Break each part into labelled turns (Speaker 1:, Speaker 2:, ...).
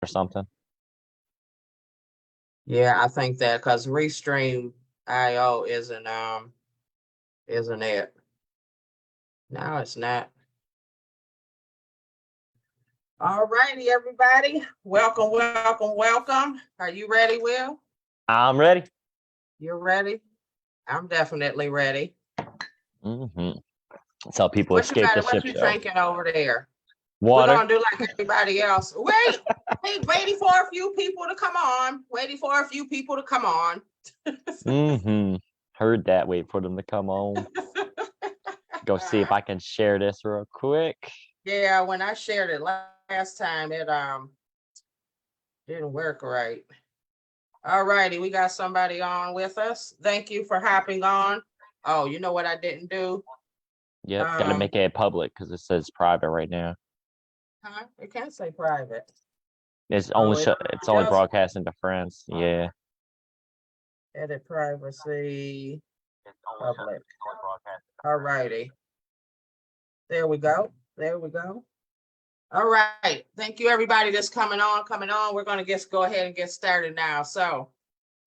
Speaker 1: or something.
Speaker 2: Yeah, I think that because Restream IO isn't it? No, it's not. All righty, everybody. Welcome, welcome, welcome. Are you ready, Will?
Speaker 1: I'm ready.
Speaker 2: You're ready? I'm definitely ready.
Speaker 1: That's how people
Speaker 2: What you
Speaker 1: escape the
Speaker 2: got? What
Speaker 1: ship
Speaker 2: you
Speaker 1: show.
Speaker 2: drinking over there? We're
Speaker 1: Water.
Speaker 2: gonna do like everybody else. Wait, hey, waiting for a few people to come on. Waiting for a few people to come on.
Speaker 1: Heard that. Wait for them to come on. Go see if I can share this real quick.
Speaker 2: Yeah, when I shared it last time, it didn't work right. All righty, we got somebody on with us. Thank you for hopping on. Oh, you know what I didn't do?
Speaker 1: Yep, gotta make it public because it says private right now.
Speaker 2: Huh? It can't say private.
Speaker 1: It's
Speaker 2: Oh,
Speaker 1: only it's only broadcasting to friends. Yeah.
Speaker 2: Edit privacy. Public. All righty. There we go. There we go. All right. Thank you, everybody that's coming on. We're going to go ahead and get started now. So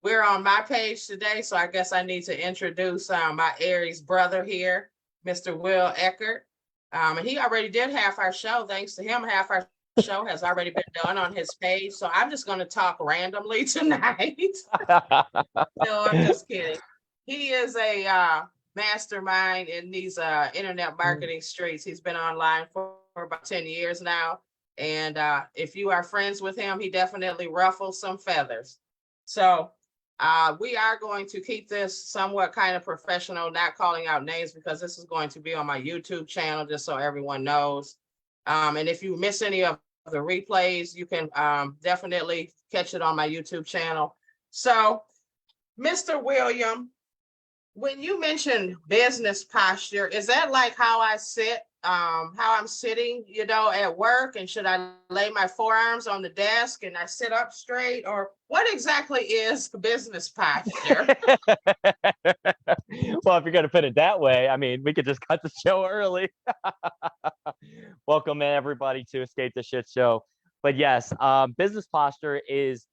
Speaker 2: we're on my page today. So I guess I need to introduce my Aries brother here, Mr. Will Eckert. And he already did half our show. Thanks to him, half our show has already been done on his page. So I'm just going to talk randomly tonight. No, I'm just kidding. He is a mastermind in these internet marketing streets. He's been online for about 10 years now. And if you are friends with him, he definitely ruffles some feathers. So we are going to keep this somewhat kind of professional, not calling out names because this is going to be on my YouTube channel, just so everyone knows. And if you miss any of the replays, you can definitely catch it on my YouTube channel. So, Mr. William, when you mention business posture, is that like how I sit, how I'm sitting, at work? And should I lay my forearms on the desk and I sit up straight? Or what exactly is business posture?
Speaker 1: Well, if you're going to put it that way, I mean, we could just cut the show early. Welcome, everybody, to Escape the Shit Show. But yes, business posture is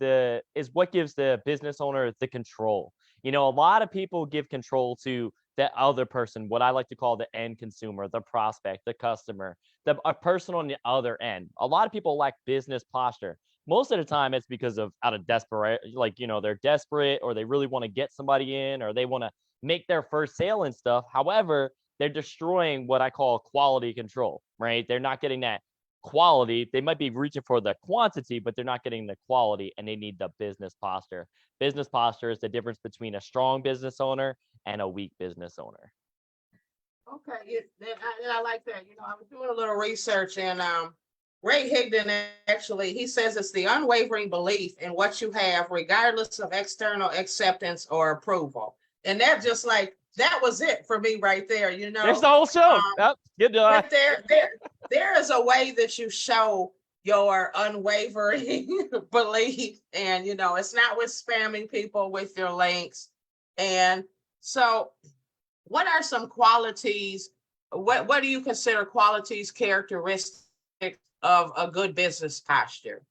Speaker 1: what gives the business owner the control. A lot of people give control to the other person, what I like to call the end consumer, the prospect, the customer, a person on the other end. A lot of people lack business posture. Most of the time, it's because of out of desperate, they're desperate, or they really want to get somebody in, or they want to make their first sale and stuff. However, they're destroying what I call quality control, right? They're not getting that quality. They might be reaching for the quantity, but they're not getting the quality, and they need the business posture. Business posture is the difference between a strong business owner and a weak business owner.
Speaker 2: Okay, I like that. I was doing a little research, and Ray Higdon, actually, he says it's the unwavering belief in what you have, regardless of external acceptance or approval. And that that was it for me right there.
Speaker 1: There's the whole show. Yep. Good job.
Speaker 2: There is a way that you show your unwavering belief, and it's not with spamming people with your links. And so, what are some qualities? What do you consider qualities, characteristics of a good business posture?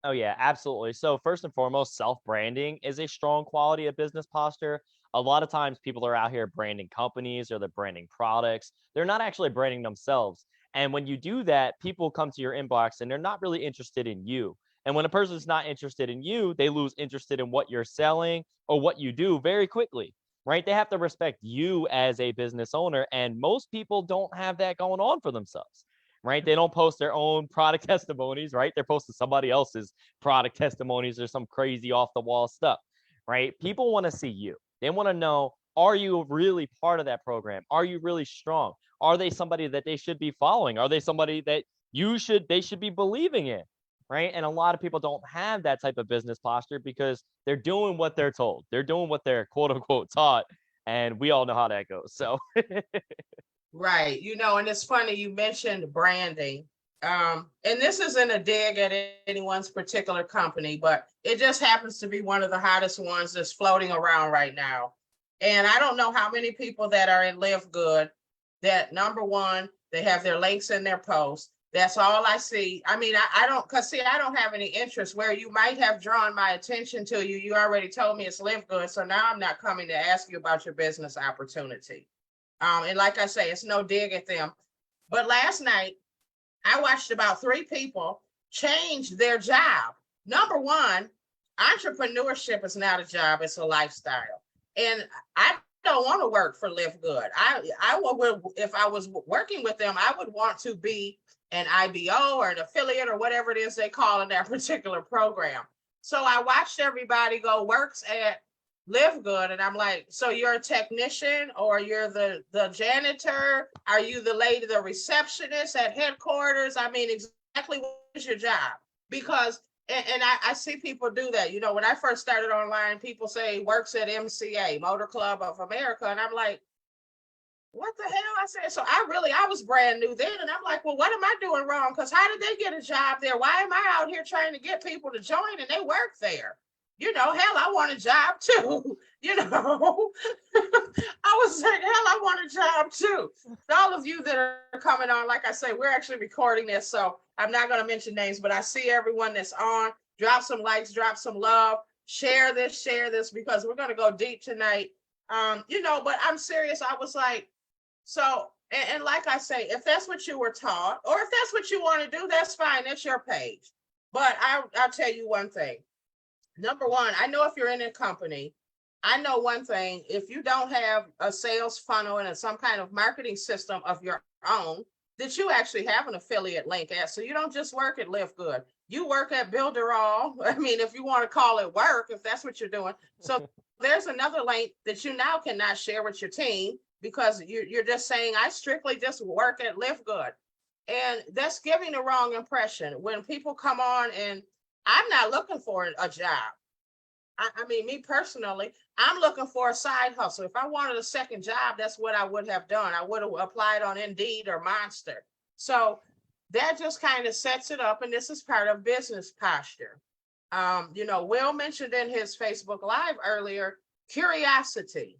Speaker 1: Oh, yeah, absolutely. So first and foremost, self-branding is a strong quality of business posture. A lot of times people are out here branding companies, or they're branding products. They're not actually branding themselves. And when you do that, people come to your inbox and they're not really interested in you. And when a person's not interested in you, they lose interest in what you're selling or what you do very quickly, right? They have to respect you as a business owner. And most people don't have that going on for themselves, right? They don't post their own product testimonies, right? They're posting somebody else's product testimonies or some crazy off the wall stuff, right? People want to see you. They want to know, are you really part of that program? Are you really strong? Are they somebody that they should be following? Are they somebody that they should be believing in, right? And a lot of people don't have that type of business posture because they're doing what they're told. They're doing what they're quote unquote taught. And we all know how that goes. So
Speaker 2: right. And it's funny you mentioned branding. And this isn't a dig at anyone's particular company, but it just happens to be one of the hottest ones that's floating around right now. And I don't know how many people that are in Live Good that, number one, they have their links in their posts. That's all I see. I mean, I don't, cause see, I don't have any interest where you might have drawn my attention to you. You already told me it's Live Good. So now I'm not coming to ask you about your business opportunity. And like I say, it's no dig at them. But last night I watched about 3 people change their job. Number one, entrepreneurship is not a job, it's a lifestyle. And I don't want to work for Live Good. I would, if I was working with them, I would want to be an IBO or an affiliate or whatever it is they call in that particular program. So I watched everybody go works at Live Good, and I'm like, so you're a technician, or you're the janitor? Are you the lady, the receptionist at headquarters? I mean, exactly what is your job? Because and I see people do that. You know, when I first started online, people say works at MCA, Motor Club of America, and I'm like, what the hell? I said, so I was brand new then, and I'm like, well, what am I doing wrong? Because how did they get a job there? Why am I out here trying to get people to join and they work there? You know, hell, I want a job too. You know, I was like, hell, I want a job too. All of you that are coming on, like I say, we're actually recording this, so I'm not going to mention names, but I see everyone that's on. Drop some likes, drop some love, share this, because we're going to go deep tonight. You know, but I'm serious. I was like, so, and like I say, if that's what you were taught, or if that's what you want to do, that's fine. That's your page. But I'll tell you one thing. Number one, I know if you're in a company, I know one thing, if you don't have a sales funnel and some kind of marketing system of your own, that you actually have an affiliate link at. So you don't just work at Live Good. You work at Builderall. I mean, if you want to call it work, if that's what you're doing. So there's another link that you now cannot share with your team, because you're just saying, I strictly just work at Live Good. And that's giving the wrong impression. When people come on, and I'm not looking for a job. I mean, me personally, I'm looking for a side hustle. If I wanted a second job, that's what I would have done. I would have applied on Indeed or Monster. So that just kind of sets it up. And this is part of business posture. You know, Will mentioned in his Facebook Live earlier, curiosity.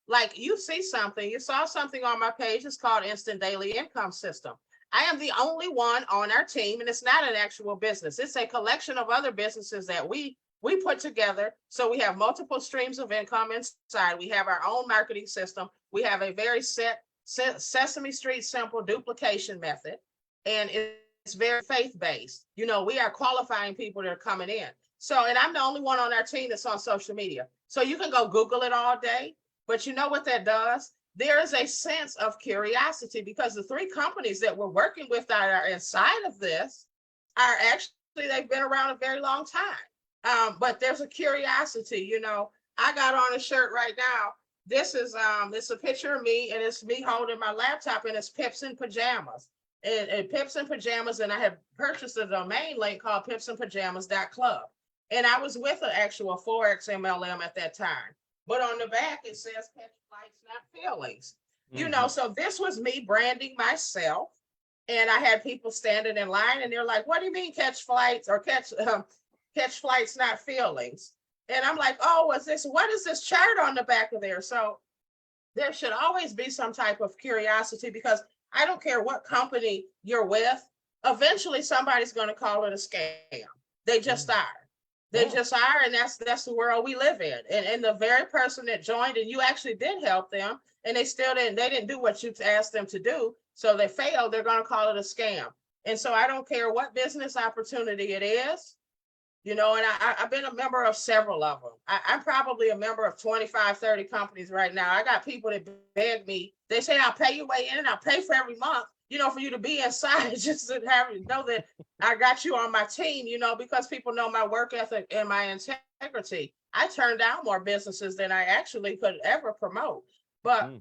Speaker 2: Like, you see something, you saw something on my page, it's called Instant Daily Income System. I am the only one on our team, and it's not an actual business. It's a collection of other businesses that we put together. So we have multiple streams of income inside. We have our own marketing system. We have a very set Sesame Street simple duplication method, and it's very faith-based. You know, we are qualifying people that are coming in. So, and I'm the only one on our team that's on social media. So you can go Google it all day, but you know what that does? There is a sense of curiosity, because the 3 companies that we're working with that are inside of this are actually, they've been around a very long time. But there's a curiosity. You know, I got on a shirt right now. This is it's a picture of me, and it's me holding my laptop, and it's Pips in Pajamas. And Pips in Pajamas, and I had purchased a domain link called pipsandpajamas.club. And I was with an actual Forex MLM at that time. But on the back, it says catch flights, not feelings. You know, so this was me branding myself. And I had people standing in line, and they're like, what do you mean catch flights, or catch flights, not feelings? And I'm like, oh, what is this chart on the back of there? So there should always be some type of curiosity, because I don't care what company you're with, eventually somebody's going to call it a scam. They just are. They just are, and that's the world we live in. And the very person that joined, and you actually did help them, and they didn't do what you asked them to do, so they failed, they're going to call it a scam. And so I don't care what business opportunity it is, you know, and I've been a member of several of them. I'm probably a member of 25, 30 companies right now. I got people that beg me. They say, I'll pay your way in, and I'll pay for every month, you know, for you to be inside, just to have you know that I got you on my team, you know, because people know my work ethic and my integrity. I turned down more businesses than I actually could ever promote. But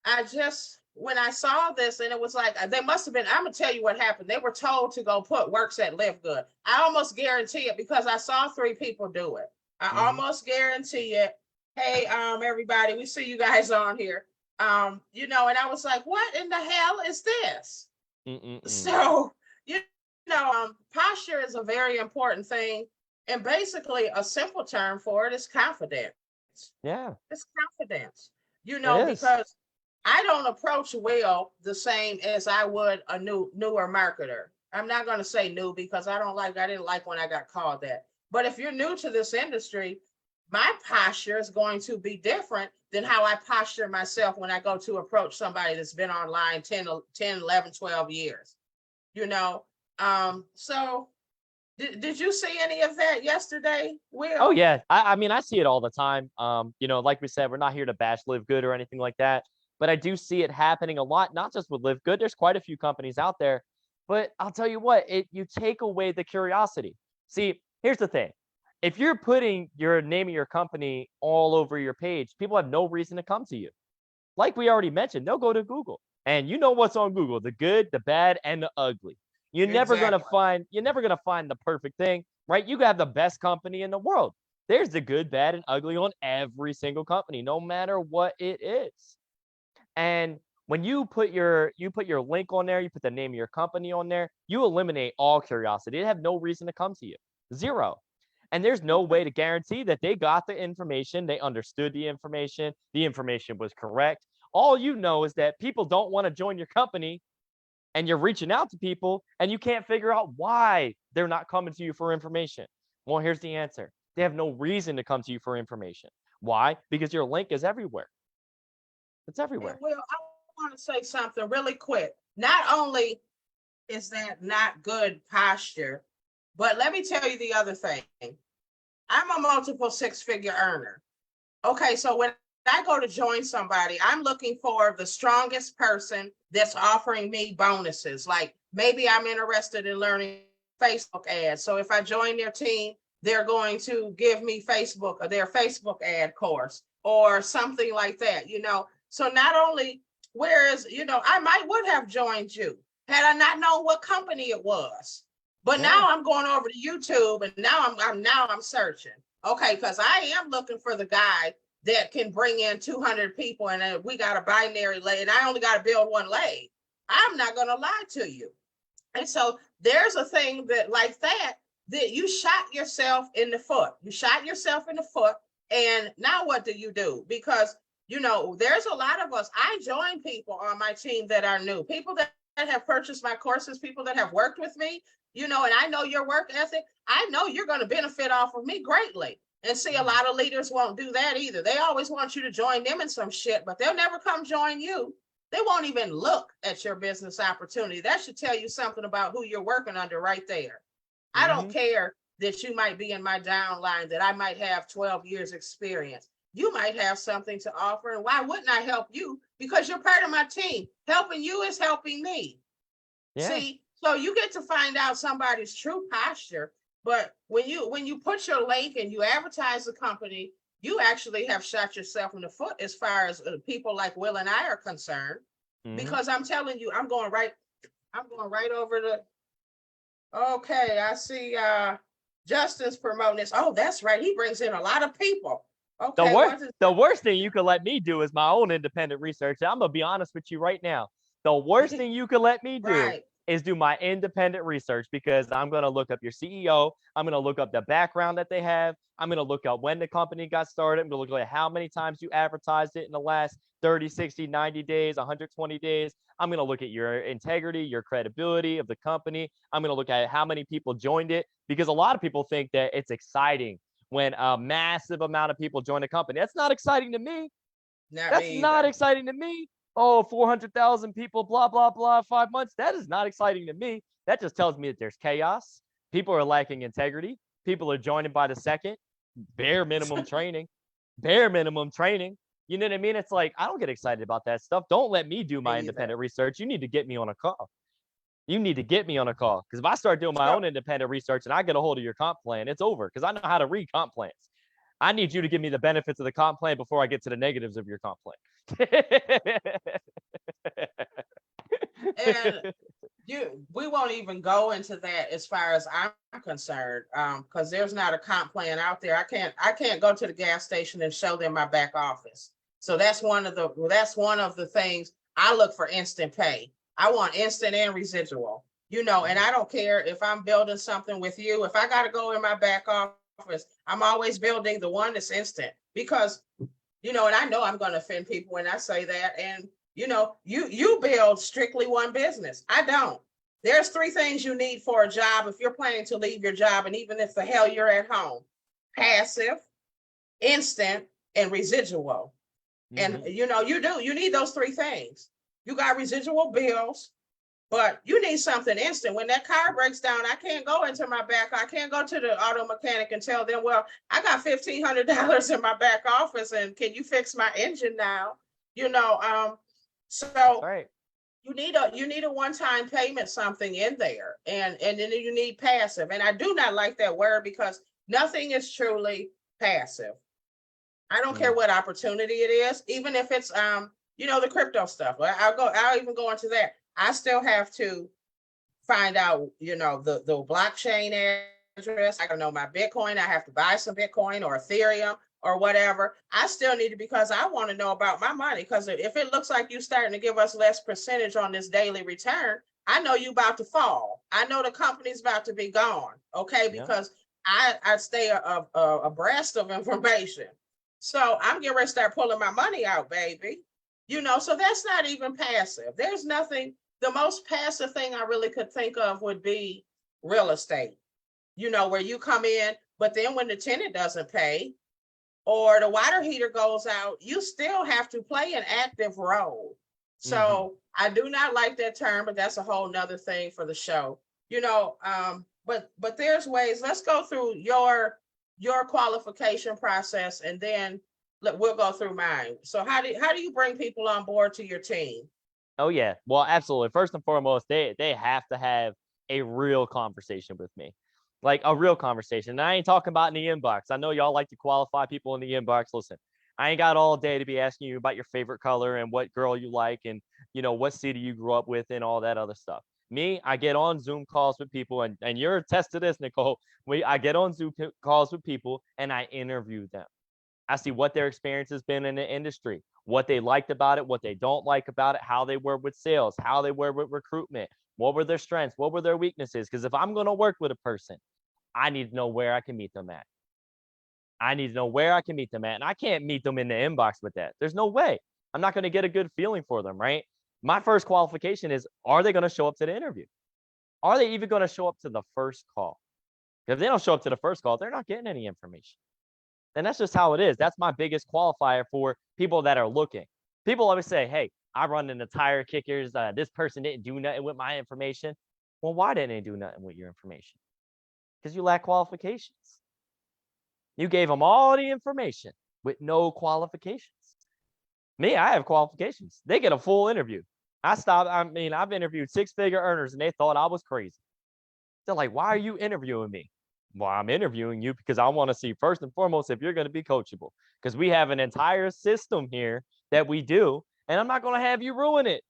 Speaker 2: I just, when I saw this, and it was like, they must have been, I'm gonna tell you what happened. They were told to go put works at Live Good. I almost guarantee it, because I saw 3 people do it. I almost guarantee it. Hey, everybody, we see you guys on here. You know, and I was like, what in the hell is this? So, you know, posture is a very important thing. And basically a simple term for it is confidence.
Speaker 1: Yeah.
Speaker 2: It's confidence, you know, because I don't approach Will the same as I would a newer marketer. I'm not going to say new because I didn't like when I got called that. But if you're new to this industry, my posture is going to be different than how I posture myself when I go to approach somebody that's been online 10, 11, 12 years, you know? So did you see any of that yesterday, Will?
Speaker 1: Oh yeah, I mean I see it all the time. Like we said, we're not here to bash Live Good or anything like that, but I do see it happening a lot. Not just with Live Good. There's quite a few companies out there, but I'll tell you what, you take away the curiosity. See, here's the thing: if you're putting your name of your company all over your page, people have no reason to come to you. Like we already mentioned, they'll go to Google, and you know what's on Google: the good, the bad, and the ugly.
Speaker 2: Exactly.
Speaker 1: You're never gonna find the perfect thing, right? You could have the best company in the world. There's the good, bad, and ugly on every single company, no matter what it is. And when you put your link on there, you put the name of your company on there, you eliminate all curiosity. They have no reason to come to you. Zero. And there's no way to guarantee that they got the information, they understood the information was correct. All you know is that people don't want to join your company, and you're reaching out to people and you can't figure out why they're not coming to you for information. Well, here's the answer: they have no reason to come to you for information. Why? Because your link is everywhere. It's
Speaker 2: And
Speaker 1: everywhere.
Speaker 2: Will, I want to say something really quick. Not only is that not good posture, but let me tell you the other thing. I'm a multiple six-figure earner. Okay, so when I go to join somebody, I'm looking for the strongest person that's offering me bonuses. Like maybe I'm interested in learning Facebook ads. So if I join their team, they're going to give me their Facebook ad course or something like that, you know. So not only, whereas, you know, I might would have joined you had I not known what company it was. But
Speaker 1: Yeah.
Speaker 2: now I'm going over to YouTube and now I'm searching. Okay, because I am looking for the guy that can bring in 200 people and we got a binary leg and I only got to build one leg. I'm not going to lie to you. And so there's a thing that like that you shot yourself in the foot. You shot yourself in the foot. And now what do you do? Because, you know, there's a lot of us. I join people on my team that are new, people that have purchased my courses, people that have worked with me, you know, and I know your work ethic. I know you're going to benefit off of me greatly. And see, a lot of leaders won't do that either. They always want you to join them in some shit, but they'll never come join you. They won't even look at your business opportunity. That should tell you something about who you're working under right there. I don't care that you might be in my downline, that I might have 12 years experience. You might have something to offer. And why wouldn't I help you? Because you're part of my team. Helping you is helping me.
Speaker 1: Yeah.
Speaker 2: See, so you get to find out somebody's true posture. But when you put your link and you advertise the company, you actually have shot yourself in the foot as far as people like Will and I are concerned. Because I'm telling you, I'm going right over the. Okay, I see Justin's promoting this. Oh, that's right. He brings in a lot of people. Okay.
Speaker 1: The worst thing you could let me do is my own independent research. I'm gonna be honest with you right now. The worst thing you could let me do is do my independent research, because I'm going to look up your CEO. I'm going to look up the background that they have. I'm going to look up when the company got started. I'm going to look at how many times you advertised it in the last 30, 60, 90 days, 120 days. I'm going to look at your integrity, your credibility of the company. I'm going to look at how many people joined it, because a lot of people think that it's exciting when a massive amount of people join a company. That's not exciting to me. That's not exciting to me. Oh, 400,000 people, blah, blah, blah, 5 months. That is not exciting to me. That just tells me that there's chaos. People are lacking integrity. People are joining by the second. Bare minimum training. Bare minimum training. You know what I mean? It's like, I don't get excited about that stuff. Don't let me do my independent research. You need to get me on a call. You need to get me on a call. Because if I start doing my own independent research and I get a hold of your comp plan, it's over. Because I know how to read comp plans. I need you to give me the benefits of the comp plan before I get to the negatives of your comp plan.
Speaker 2: And we won't even go into that as far as I'm concerned, because there's not a comp plan out there. I can't go to the gas station and show them my back office. So that's one of the things I look for: instant pay. I want instant and residual, you know, and I don't care if I'm building something with you. If I got to go in my back office, I'm always building the one that's instant, because, you know, and I know I'm going to offend people when I say that. And You know, you build strictly one business. I don't. There's 3 things you need for a job if you're planning to leave your job, and even if the hell you're at home: passive, instant, and residual. And you know, you need those 3 things. You got residual bills, but you need something instant. When that car breaks down, I can't go into my back. I can't go to the auto mechanic and tell them, well, I got $1,500 in my back office, and can you fix my engine now? You know, so
Speaker 1: Right.
Speaker 2: you need a one-time payment, something in there, and then you need passive. And I do not like that word, because nothing is truly passive. I don't care what opportunity it is, even if it's you know, the crypto stuff. I'll even go into that. I still have to find out, you know, the blockchain address. I gotta know my Bitcoin. I have to buy some Bitcoin or Ethereum or whatever. I still need to, because I want to know about my money. Because if it looks like you starting to give us less percentage on this daily return, I know you about to fall. I know the company's about to be gone. Okay, because I stay abreast of information. So I'm getting ready to start pulling my money out, baby. You know, so that's not even passive. There's nothing. The most passive thing I really could think of would be real estate. You know, where you come in, but then when the tenant doesn't pay, or the water heater goes out, you still have to play an active role. So I do not like that term, but that's a whole nother thing for the show. You know, but there's ways. Let's go through your qualification process, and then we'll go through mine. So how do you bring people on board to your team?
Speaker 1: Oh yeah. Well, absolutely. First and foremost, they have to have a real conversation with me. Like a real conversation. And I ain't talking about in the inbox. I know y'all like to qualify people in the inbox. Listen, I ain't got all day to be asking you about your favorite color and what girl you like, and you know what city you grew up with and all that other stuff. Me, I get on Zoom calls with people, and you're a test of this, Nicole. I get on Zoom calls with people and I interview them. I see what their experience has been in the industry, what they liked about it, what they don't like about it, how they were with sales, how they were with recruitment, what were their strengths, what were their weaknesses. Because if I'm going to work with a person, I need to know where I can meet them at. I need to know where I can meet them at. And I can't meet them in the inbox with that. There's no way. I'm not going to get a good feeling for them, right? My first qualification is, are they going to show up to the interview? Are they even going to show up to the first call? Because if they don't show up to the first call, they're not getting any information. And that's just how it is. That's my biggest qualifier for people that are looking. People always say, hey, I run into tire kickers. This person didn't do nothing with my information. Well, why didn't they do nothing with your information? Because you lack qualifications. You gave them all the information with no qualifications. Me, I have qualifications. They get a full interview. I've interviewed 6-figure earners and they thought I was crazy. They're like, why are you interviewing me? Well, I'm interviewing you because I want to see, first and foremost, if you're going to be coachable, because we have an entire system here that we do, and I'm not going to have you ruin it.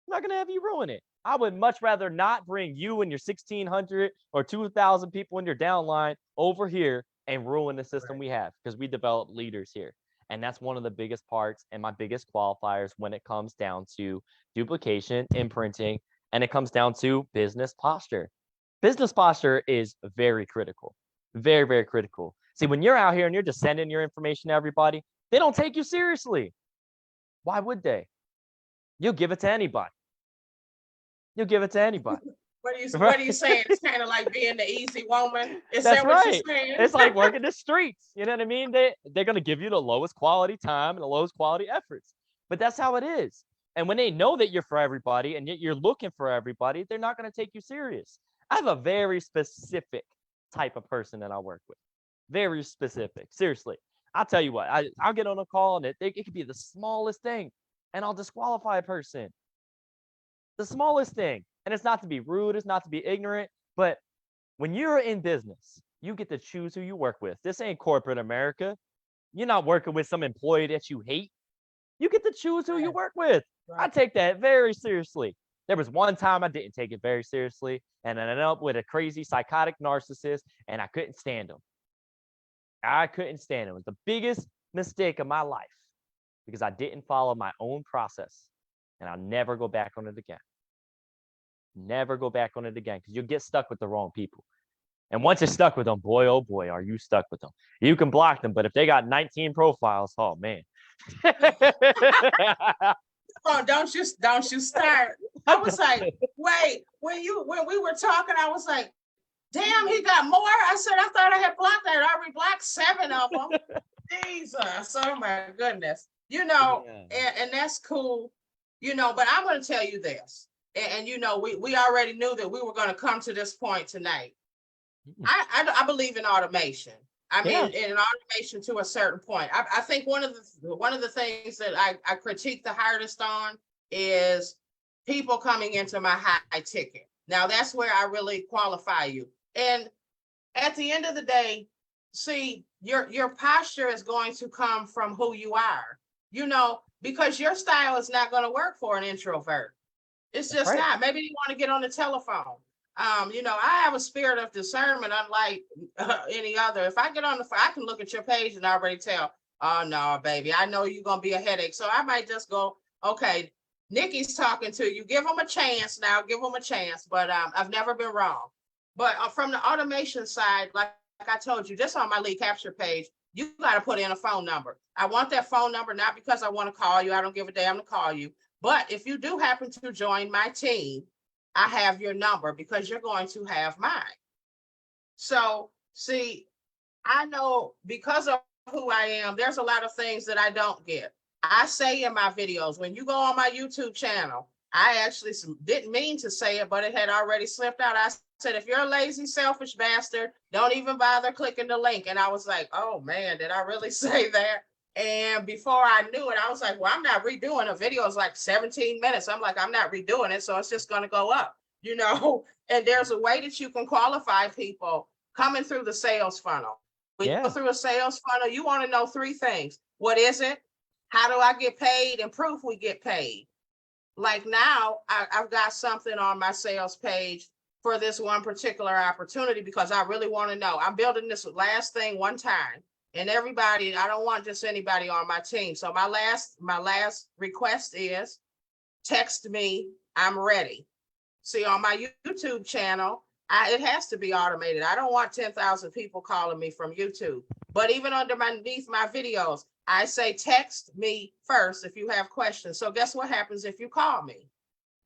Speaker 1: I'm not going to have you ruin it. I would much rather not bring you and your 1,600 or 2,000 people in your downline over here and ruin the system we have, because we develop leaders here. And that's one of the biggest parts and my biggest qualifiers when it comes down to duplication, imprinting, and it comes down to business posture. Business posture is very critical, very, very critical. See, when you're out here and you're just sending your information to everybody, they don't take you seriously. Why would they? You'll give it to anybody. You'll give it to anybody.
Speaker 2: What are you saying? It's kind of like being the easy woman. Is
Speaker 1: That's
Speaker 2: that what
Speaker 1: right.
Speaker 2: you're saying?
Speaker 1: It's like working the streets. You know what I mean? They're going to give you the lowest quality time and the lowest quality efforts. But that's how it is. And when they know that you're for everybody and yet you're looking for everybody, they're not going to take you serious. I have a very specific type of person that I work with. Very specific. Seriously. I'll tell you what. I'll get on a call and it could be the smallest thing, and I'll disqualify a person. The smallest thing. And it's not to be rude. It's not to be ignorant. But when you're in business, you get to choose who you work with. This ain't corporate America. You're not working with some employee that you hate. You get to choose who you work with. I take that very seriously. There was one time I didn't take it very seriously, and I ended up with a crazy psychotic narcissist, and I couldn't stand him. I couldn't stand him. It was the biggest mistake of my life because I didn't follow my own process, and I'll never go back on it again. Never go back on it again, because you'll get stuck with the wrong people. And once you're stuck with them, boy, oh boy, are you stuck with them. You can block them, but if they got 19 profiles, oh man.
Speaker 2: on, don't you start. I was like, wait, when we were talking, I was like, damn, he got more. I said, I thought I had blocked that. I already blocked 7 of them. Jesus, oh my goodness. And that's cool, but I'm going to tell you this. And we already knew that we were going to come to this point tonight. I believe in automation. I mean, in automation to a certain point. I think one of the things that I critique the hardest on is people coming into my high ticket. Now that's where I really qualify you. And at the end of the day, see, your posture is going to come from who you are, because your style is not going to work for an introvert. It's just not. Maybe you want to get on the telephone. I have a spirit of discernment, unlike any other. If I get on the phone, I can look at your page and already tell, oh no, baby, I know you're going to be a headache. So I might just go, okay, Nikki's talking to you. Give them a chance now. Give them a chance. But I've never been wrong. But from the automation side, like I told you, just on my lead capture page, you got to put in a phone number. I want that phone number, not because I want to call you. I don't give a damn to call you. But if you do happen to join my team, I have your number because you're going to have mine. So, see, I know because of who I am, there's a lot of things that I don't get. I say in my videos, when you go on my YouTube channel, I actually didn't mean to say it, but it had already slipped out. I said, if you're a lazy, selfish bastard, don't even bother clicking the link. And I was like, oh man, did I really say that? And before I knew it, I was like, well, I'm not redoing a video. It's like 17 minutes. I'm like, I'm not redoing it. So it's just going to go up, and there's a way that you can qualify people coming through the sales funnel. When you go through a sales funnel, you want to know 3 things. What is it? How do I get paid? And proof we get paid. Like now, I've got something on my sales page for this one particular opportunity because I really want to know. I'm building this last thing one time. And everybody, I don't want just anybody on my team. So my last request is text me, I'm ready. See, on my YouTube channel, it has to be automated. I don't want 10,000 people calling me from YouTube. But even underneath my videos, I say text me first if you have questions. So guess what happens if you call me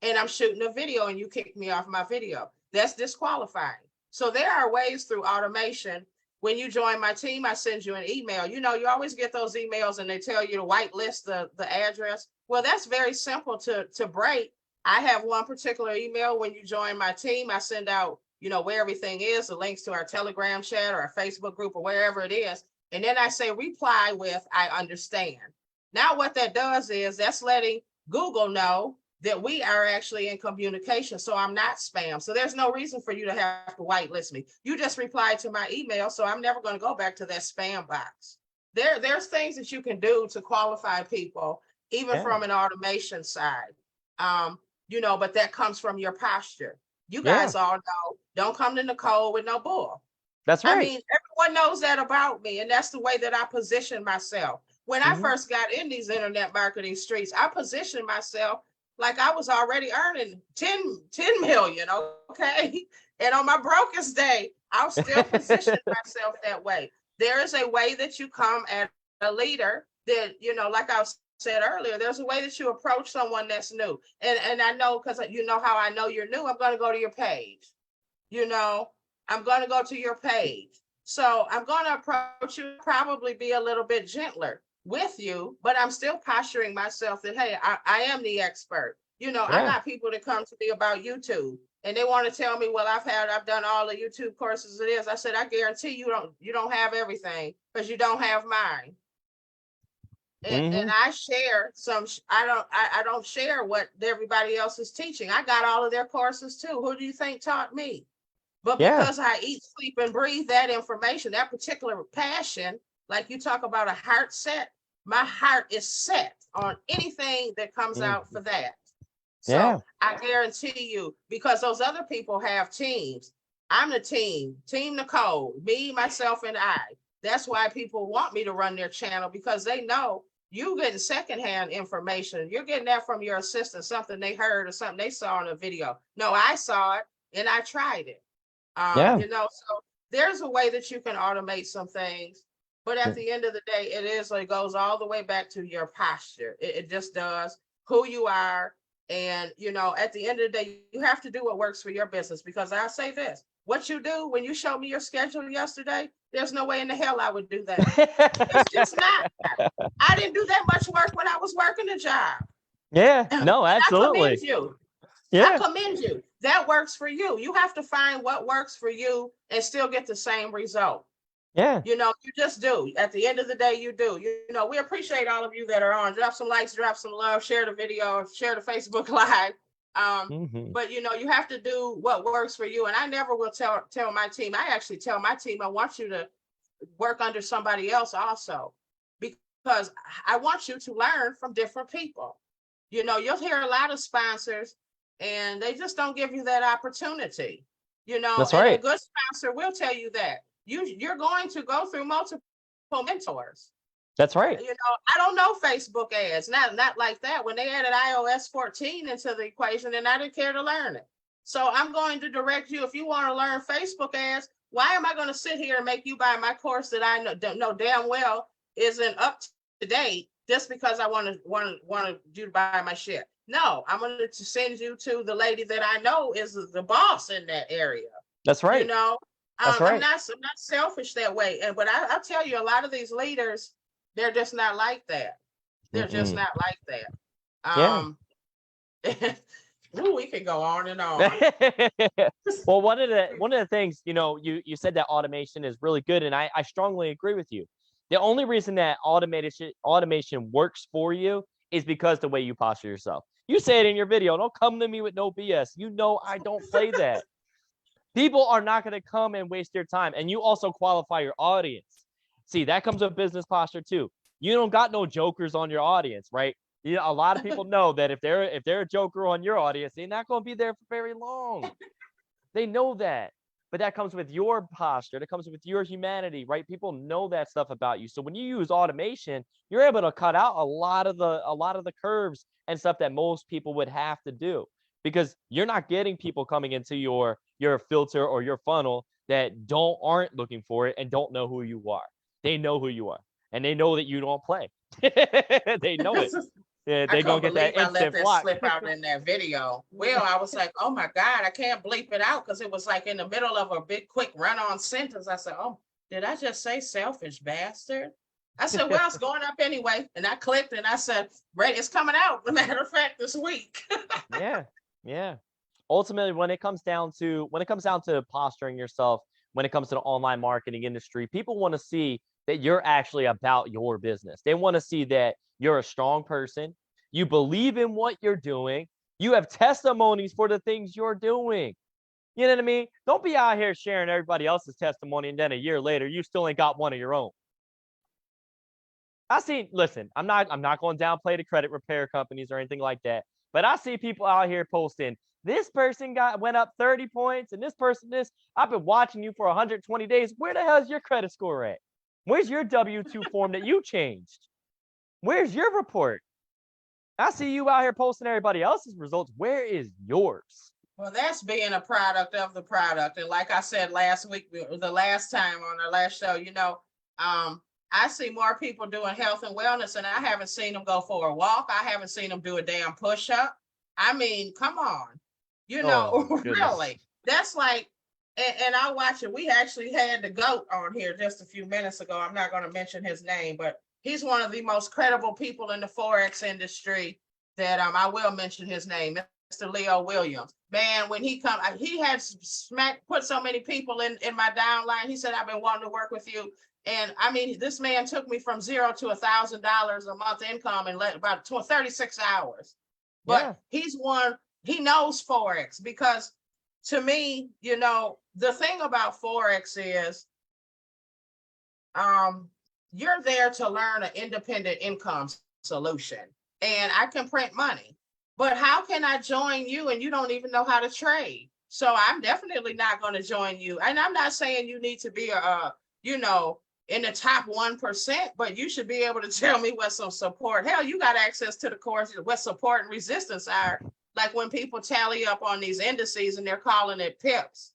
Speaker 2: and I'm shooting a video and you kick me off my video? That's disqualifying. So there are ways through automation. When you join my team, I send you an email. You always get those emails and they tell you to whitelist the address. Well, that's very simple to break. I have one particular email. When you join my team, I send out, where everything is, the links to our Telegram chat or our Facebook group or wherever it is. And then I say reply with, I understand. Now what that does is that's letting Google know that we are actually in communication. So I'm not spam. So there's no reason for you to have to whitelist me. You just reply to my email. So I'm never going to go back to that spam box. There's things that you can do to qualify people, even from an automation side. But that comes from your posture. You guys all know, don't come to Nicole with no bull.
Speaker 1: That's right.
Speaker 2: I mean, everyone knows that about me. And that's the way that I position myself. When I first got in these internet marketing streets, I positioned myself like I was already earning 10 million, okay? And on my brokest day, I'll still position myself that way. There is a way that you come at a leader that, like I said earlier, there's a way that you approach someone that's new. And I know, because how I know you're new, I'm going to go to your page. I'm going to go to your page. So I'm going to approach you, probably be a little bit gentler with you, but I'm still posturing myself that, hey, I am the expert. I got people that come to me about YouTube and they want to tell me, well, I've done all the YouTube courses it is. I said, I guarantee you don't have everything because you don't have mine. And I share I don't share what everybody else is teaching. I got all of their courses too. Who do you think taught me? But because I eat, sleep, and breathe that information, that particular passion, like you talk about a heart set, my heart is set on anything that comes out for that. So I guarantee you, because those other people have teams, I'm the team Nicole, me, myself, and I. That's why people want me to run their channel, because they know you getting secondhand information. You're getting that from your assistant, something they heard or something they saw in a video. No, I saw it and I tried it. So there's a way that you can automate some things, but at the end of the day, it goes all the way back to your posture. It just does. who you are. And, you know, at the end of the day, you have to do what works for your business, because I'll say this, what you do when you showed me your schedule yesterday, there's no way in the hell I would do that. It's just not. I didn't do that much work when I was working a job.
Speaker 1: Yeah, no,
Speaker 2: And I commend
Speaker 1: absolutely.
Speaker 2: you. I
Speaker 1: Yeah,
Speaker 2: commend you. That works for you. You have to find what works for you and still get the same result.
Speaker 1: yeah.
Speaker 2: You know, you just do. At the end of the day, you do. You know, we appreciate all of you that are on. Drop some likes, drop some love, share the video, share the Facebook Live.
Speaker 1: Mhm.
Speaker 2: But you know, you have to do what works for you. And I never will tell my team. I actually tell my team, I want you to work under somebody else also, because I want you to learn from different people. You know, you'll hear a lot of sponsors and they just don't give you that opportunity. You know,
Speaker 1: That's
Speaker 2: and a
Speaker 1: right.
Speaker 2: good sponsor will tell you that you're going to go through multiple mentors.
Speaker 1: That's right.
Speaker 2: You know, I don't know Facebook ads, not like that. When they added iOS 14 into the equation, then I didn't care to learn it. So I'm going to direct you. If you want to learn Facebook ads, why am I going to sit here and make you buy my course that I know damn well isn't up to date, just because I want you to buy my shit? No, I'm going to send you to the lady that I know is the boss in that area.
Speaker 1: That's
Speaker 2: You
Speaker 1: right.
Speaker 2: know,
Speaker 1: That's
Speaker 2: I'm
Speaker 1: right.
Speaker 2: not selfish that way. And but I'll tell you, a lot of these leaders, they're just not like that. They're just
Speaker 1: Mm-mm.
Speaker 2: not like that.
Speaker 1: Yeah.
Speaker 2: Ooh, we can go on and on.
Speaker 1: Well, one of the things, you said that automation is really good, and I strongly agree with you. The only reason that automation works for you is because the way you posture yourself. You say it in your video. Don't come to me with no BS. You know I don't play that. People are not going to come and waste their time, and you also qualify your audience. See, that comes with business posture too. You don't got no jokers on your audience, right? A lot of people know that if they're a joker on your audience, they're not going to be there for very long. They know that. But that comes with your posture. That comes with your humanity, right? People know that stuff about you. So when you use automation, you're able to cut out a lot of the curves and stuff that most people would have to do, because you're not getting people coming into your filter or your funnel that aren't looking for it and don't know who you are. They know who you are, and they know that you don't play. They know it. Yeah,
Speaker 2: I
Speaker 1: they're gonna
Speaker 2: can't
Speaker 1: get that
Speaker 2: believe I let
Speaker 1: instant
Speaker 2: that
Speaker 1: flock.
Speaker 2: slip out in that video. Well, I was like, oh my God, I can't bleep it out, because it was like in the middle of a big quick run-on sentence. I said, oh, did I just say selfish bastard? I said, well, it's going up anyway. And I clicked and I said, right, it's coming out. As a matter of fact, this week.
Speaker 1: Yeah, yeah. Ultimately, when it comes down to posturing yourself, when it comes to the online marketing industry, people want to see that you're actually about your business. They want to see that you're a strong person, you believe in what you're doing, you have testimonies for the things you're doing. You know what I mean? Don't be out here sharing everybody else's testimony and then a year later you still ain't got one of your own. Listen, I'm not going to downplay the credit repair companies or anything like that, but I see people out here posting, this person went up 30 points and this person this. I've been watching you for 120 days. Where the hell is your credit score at? Where's your W-2 form that you changed? Where's your report? I see you out here posting everybody else's results. Where is yours?
Speaker 2: Well, that's being a product of the product. And like I said last week, the last time on our last show, I see more people doing health and wellness, and I haven't seen them go for a walk. I haven't seen them do a damn push-up. I mean, come on,
Speaker 1: Oh, goodness.
Speaker 2: really. That's like, and I watch it. We actually had the GOAT on here just a few minutes ago. I'm not going to mention his name, but he's one of the most credible people in the Forex industry that I will mention his name, Mr. Leo Williams. Man, when he had put so many people in my downline. He said, I've been wanting to work with you. And I mean, this man took me from $0 to $1,000 a month income in about 36 hours. But
Speaker 1: Yeah.
Speaker 2: he knows Forex, because to me, the thing about Forex is you're there to learn an independent income solution. And I can print money, but how can I join you and you don't even know how to trade? So I'm definitely not going to join you. And I'm not saying you need to be in the top 1%, but you should be able to tell me what some support. Hell, you got access to the course, what support and resistance are. Like when people tally up on these indices and they're calling it pips.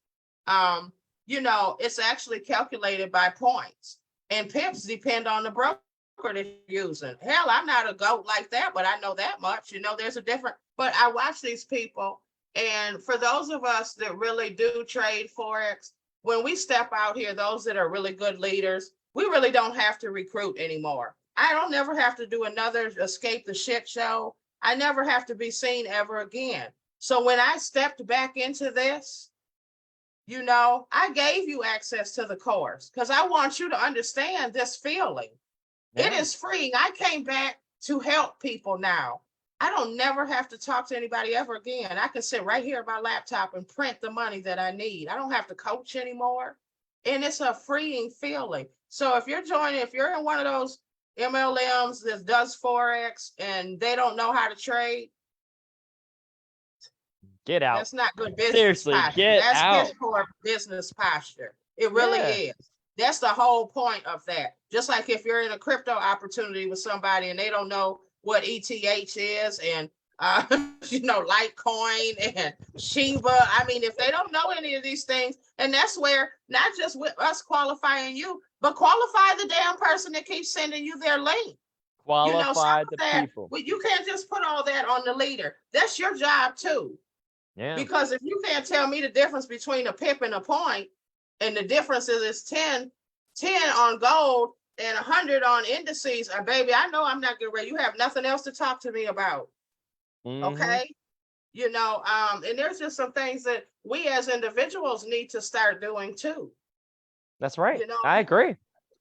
Speaker 2: It's actually calculated by points, and pips depend on the broker are they using? Hell, I'm not a goat like that, but I know that much. There's a different, but I watch these people. And for those of us that really do trade Forex, when we step out here, those that are really good leaders, we really don't have to recruit anymore. I don't never have to do another escape the shit show. I never have to be seen ever again. So when I stepped back into this, I gave you access to the course because I want you to understand this feeling. Yeah. It is freeing. I came back to help people now. I don't never have to talk to anybody ever again. I can sit right here at my laptop and print the money that I need. I don't have to coach anymore. And it's a freeing feeling. So if you're in one of those MLMs that does Forex and they don't know how to trade,
Speaker 1: get out.
Speaker 2: That's not good business.
Speaker 1: Seriously,
Speaker 2: posture.
Speaker 1: get
Speaker 2: That's
Speaker 1: out.
Speaker 2: That's poor business posture. It really is. That's the whole point of that. Just like if you're in a crypto opportunity with somebody and they don't know what ETH is and Litecoin and Shiba. I mean, if they don't know any of these things, and that's where not just with us qualifying you, but qualify the damn person that keeps sending you their link.
Speaker 1: Qualify the people.
Speaker 2: Well, you can't just put all that on the leader. That's your job too.
Speaker 1: Yeah.
Speaker 2: Because if you can't tell me the difference between a pip and a point, and the difference is 10 on gold and 100 on indices, baby, I know I'm not getting ready. You have nothing else to talk to me about. Mm-hmm. Okay. And there's just some things that we as individuals need to start doing too.
Speaker 1: That's right. I agree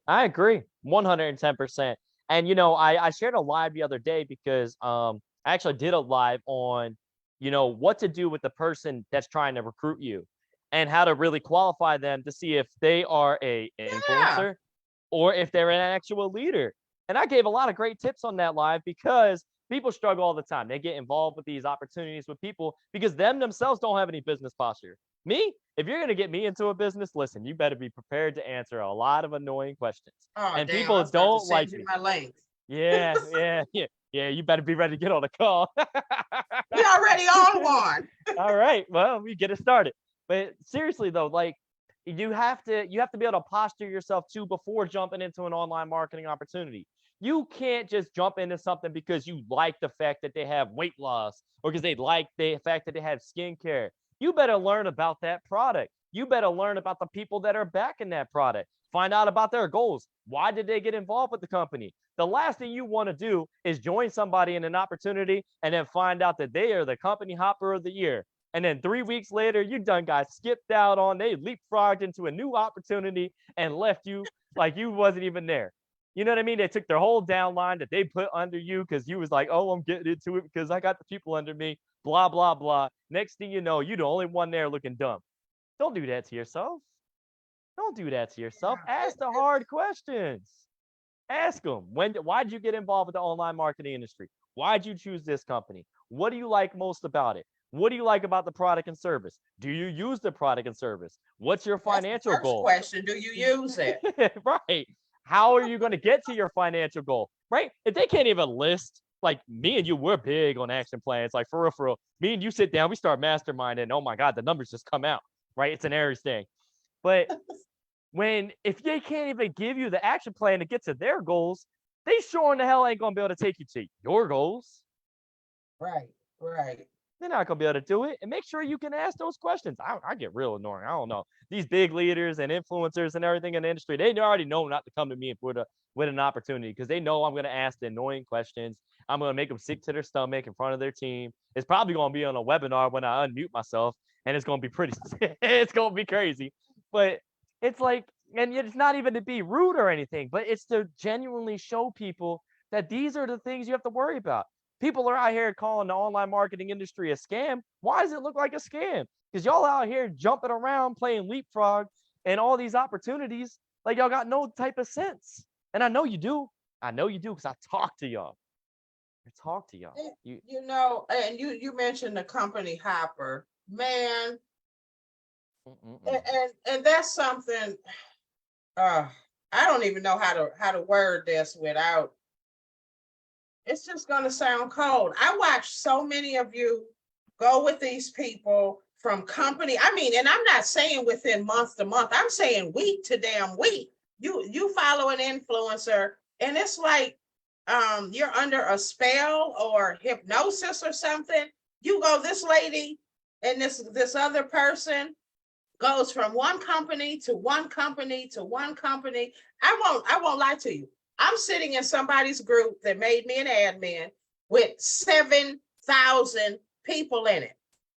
Speaker 1: 110%. And I shared a live the other day because I actually did a live on what to do with the person that's trying to recruit you and how to really qualify them to see if they are an influencer or if they're an actual leader. And I gave a lot of great tips on that live because people struggle all the time. They get involved with these opportunities with people because themselves don't have any business posture. Me, if you're going to get me into a business, listen, you better be prepared to answer a lot of annoying questions.
Speaker 2: Oh,
Speaker 1: and
Speaker 2: damn,
Speaker 1: people don't like me.
Speaker 2: My link.
Speaker 1: Yeah. You better be ready to get on the call.
Speaker 2: We already on one.
Speaker 1: All right. Well, we get it started. But seriously though, like you have to be able to posture yourself too before jumping into an online marketing opportunity. You can't just jump into something because you like the fact that they have weight loss or because they like the fact that they have skincare. You better learn about that product. You better learn about the people that are backing that product. Find out about their goals. Why did they get involved with the company? The last thing you want to do is join somebody in an opportunity and then find out that they are the company hopper of the year. And then 3 weeks later, you done got skipped out on. They leapfrogged into a new opportunity and left you like you wasn't even there. You know what I mean? They took their whole downline that they put under you because you was like, oh, I'm getting into it because I got the people under me, blah, blah, blah. Next thing you know, you're the only one there looking dumb. Don't do that to yourself. Don't do that to yourself. Ask the hard questions. Ask them. Why'd you get involved with the online marketing industry? Why'd you choose this company? What do you like most about it? What do you like about the product and service? Do you use the product and service? What's your financial goal?
Speaker 2: Question, do you use it?
Speaker 1: Right. How are you going to get to your financial goal? Right? If they can't even list, like me and you, we're big on action plans. Like for real. Me and you sit down, we start masterminding. Oh my God, the numbers just come out. Right? It's an Aries thing. But if they can't even give you the action plan to get to their goals, they sure in the hell ain't going to be able to take you to your goals.
Speaker 2: Right.
Speaker 1: They're not going to be able to do it. And make sure you can ask those questions. I get real annoying. I don't know. These big leaders and influencers and everything in the industry, they already know not to come to me with an opportunity because they know I'm going to ask the annoying questions. I'm going to make them sick to their stomach in front of their team. It's probably going to be on a webinar when I unmute myself, and it's going to be it's going to be crazy. But it's like, and it's not even to be rude or anything, but it's to genuinely show people that these are the things you have to worry about. People are out here calling the online marketing industry a scam. Why does it look like a scam? Because y'all out here jumping around playing leapfrog and all these opportunities like y'all got no type of sense. And I know you do. Because I talk to y'all.
Speaker 2: And you mentioned the company hopper, man. And that's something. I don't even know how to word this without. It's just going to sound cold. I watch so many of you go with these people from company. I mean, and I'm not saying within month to month. I'm saying week to damn week. You follow an influencer and it's like you're under a spell or hypnosis or something. You go, this lady and this other person goes from one company to one company to one company. I won't lie to you. I'm sitting in somebody's group that made me an admin with 7,000 people in it.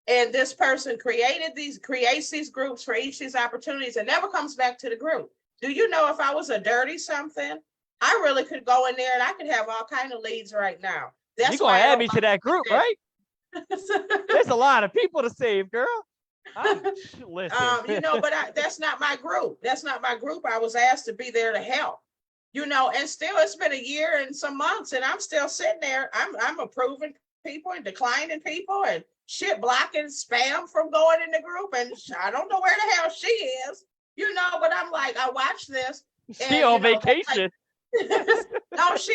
Speaker 2: And this person creates these groups for each of these opportunities and never comes back to the group. Do you know, if I was a dirty something, I really could go in there and I could have all kind of leads right now.
Speaker 1: That's you gonna add me to that group, right? There's a lot of people to save, girl. Listen.
Speaker 2: But that's not my group. That's not my group. I was asked to be there to help. And still it's been a year and some months, and I'm still sitting there. I'm approving people and declining people and shit, blocking spam from going in the group, and I don't know where the hell she is. But I'm like, I watch this.
Speaker 1: She on vacation.
Speaker 2: No, she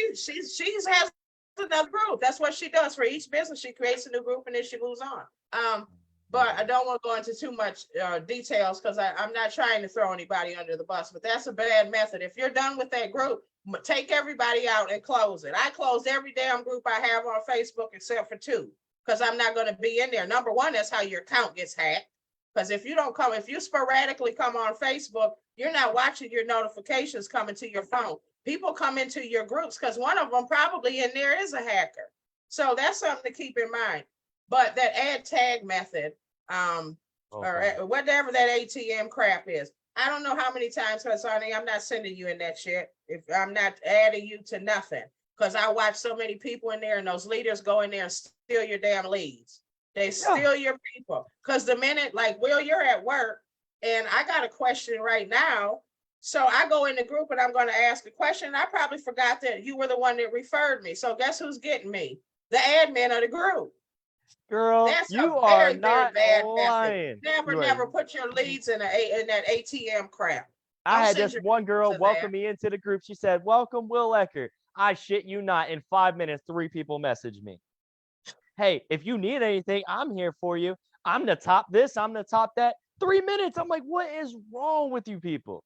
Speaker 2: has another group. That's what she does for each business. She creates a new group and then she moves on. But I don't want to go into too much details because I'm not trying to throw anybody under the bus, but that's a bad method. If you're done with that group, take everybody out and close it. I closed every damn group I have on Facebook except for 2, because I'm not going to be in there. Number one, that's how your account gets hacked. Because if you sporadically come on Facebook, you're not watching your notifications coming to your phone. People come into your groups because one of them probably in there is a hacker. So that's something to keep in mind. But that ad tag method, or whatever that ATM crap is, I don't know how many times, because honey, I'm not sending you in that shit. If I'm not adding you to nothing, because I watch so many people in there, and those leaders go in there and steal your damn leads. They steal your people. Because the minute, like, Will, you're at work, and I got a question right now. So I go in the group and I'm going to ask a question. I probably forgot that you were the one that referred me. So guess who's getting me? The admin of the group.
Speaker 1: Girl, that's you are not lying.
Speaker 2: Never put your leads in that ATM crap.
Speaker 1: I had this one girl welcome me into the group. She said, "Welcome, Will Eckert." I shit you not. In 5 minutes, 3 people messaged me. Hey, if you need anything, I'm here for you. I'm the top this, I'm the top that. 3 minutes. I'm like, what is wrong with you people?